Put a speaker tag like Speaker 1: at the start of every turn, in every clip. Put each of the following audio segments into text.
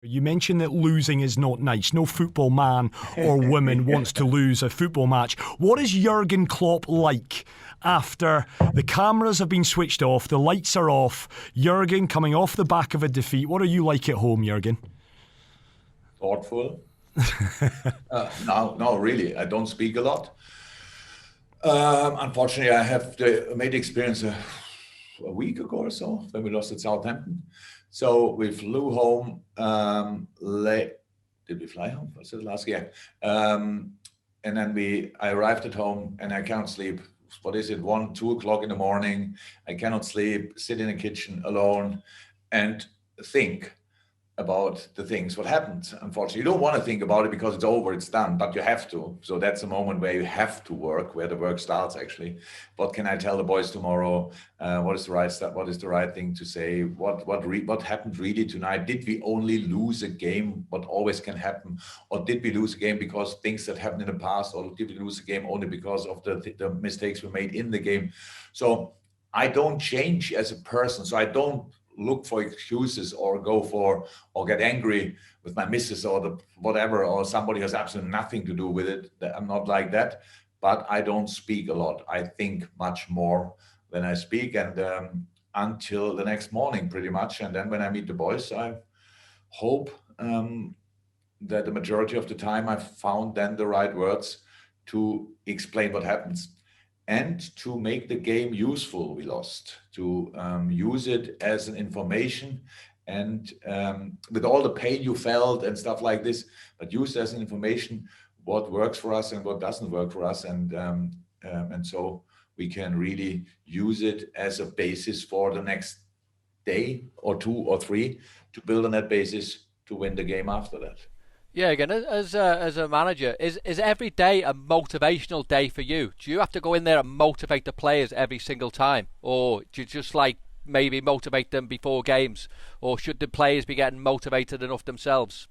Speaker 1: You mentioned that losing is not nice. No football man or woman wants to lose a football match. What is Jurgen Klopp like after the cameras have been switched off, the lights are off, Jurgen coming off the back of a defeat? What are you like at home, Jurgen?
Speaker 2: Thoughtful. No, really. I don't speak a lot. Unfortunately, I have made the experience a week ago or so when we lost at Southampton. So we flew home late. Did we fly home? Was it last year? And then I arrived at home and I can't sleep. What is it? 1, 2 o'clock in the morning. I cannot sleep, sit in the kitchen alone and think about the things, what happened. Unfortunately, you don't want to think about it because it's over, it's done, but you have to. So that's a moment where you have to work, where the work starts actually. What can I tell the boys tomorrow? What is the right stuff? What is the right thing to say? What happened really tonight? Did we only lose a game? What always can happen? Or did we lose a game because things that happened in the past? Or did we lose a game only because of the mistakes we made in the game? So I don't change as a person. So I don't look for excuses or get angry with my missus or the whatever, or somebody has absolutely nothing to do with it. I'm not like that, but I don't speak a lot. I think much more than I speak, and until the next morning pretty much. And then when I meet the boys, I hope that the majority of the time I found then the right words to explain what happens. And to make the game useful, we lost, to use it as an information and with all the pain you felt and stuff like this, but use it as an information, what works for us and what doesn't work for us. And so we can really use it as a basis for the next day or 2 or 3 to build on that basis to win the game after that.
Speaker 3: Yeah, again, as a manager, is every day a motivational day for you? Do you have to go in there and motivate the players every single time? Or do you just maybe motivate them before games? Or should the players be getting motivated enough themselves?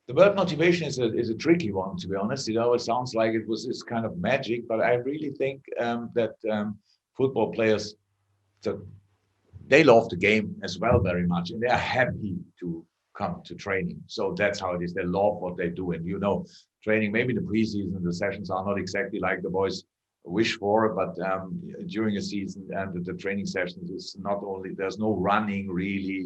Speaker 2: The word motivation is a tricky one, to be honest. It sounds like it's kind of magic, but I really think that football players, they love the game as well very much, and they are happy to come to training. So that's how it is. They love what they do. And training, maybe the preseason, the sessions are not exactly like the boys wish for, but during a season and the training sessions is not only, there's no running really.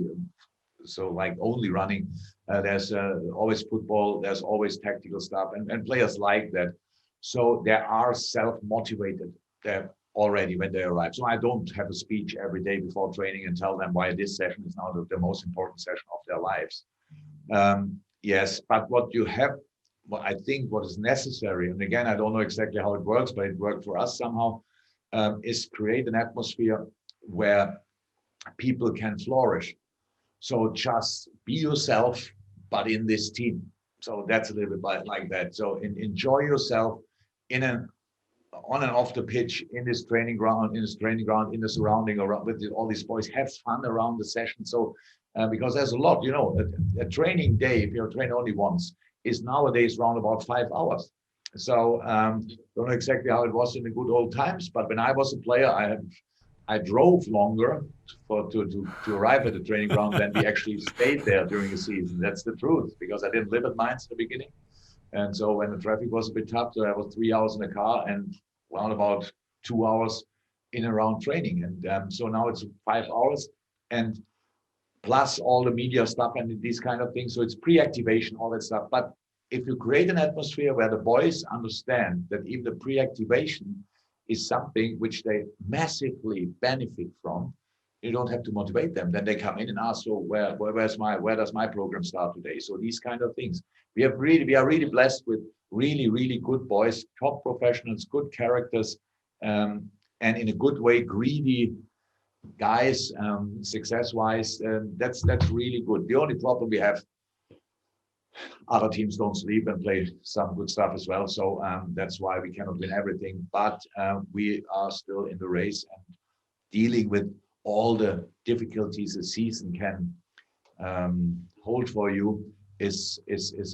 Speaker 2: So like only running, there's always football, there's always tactical stuff, and players like that. So they are self-motivated already when they arrive. So I don't have a speech every day before training and tell them why this session is now the most important session of their lives. Yes, but what I think what is necessary, and again, I don't know exactly how it works, but it worked for us somehow, is create an atmosphere where people can flourish. So just be yourself, but in this team. So that's a little bit like that. So enjoy yourself on and off the pitch, in this training ground, in the surrounding around with all these boys. Have fun around the session. So because there's a lot, a training day, if you're trained only once, is nowadays around about 5 hours. So don't know exactly how it was in the good old times, but when I was a player, I drove longer to arrive at the training ground than we actually stayed there during the season. That's the truth, because I didn't live at Mainz in the beginning. And so when the traffic was a bit tough, so I was 3 hours in the car and around about 2 hours in and around training. And so now it's 5 hours, and plus all the media stuff and these kind of things. So it's pre-activation, all that stuff. But if you create an atmosphere where the boys understand that even the pre-activation is something which they massively benefit from, you don't have to motivate them. Then they come in and ask, so where does my program start today? So these kind of things. We are really blessed with really, really good boys, top professionals, good characters, and in a good way, greedy guys, success-wise. That's really good. The only problem we have, other teams don't sleep and play some good stuff as well. So that's why we cannot win everything. But we are still in the race, and dealing with all the difficulties a season can hold for you is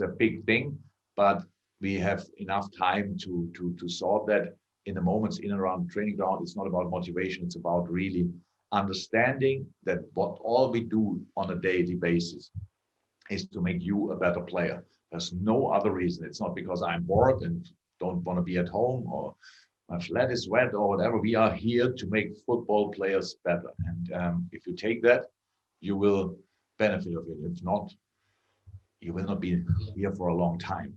Speaker 2: a big thing. But we have enough time to sort that in the moments in and around the training ground. It's not about motivation. It's about really understanding that what all we do on a daily basis is to make you a better player. There's no other reason. It's not because I'm bored and don't want to be at home or my flat is wet or whatever. We are here to make football players better. And if you take that, you will benefit of it. If not, you will not be here for a long time.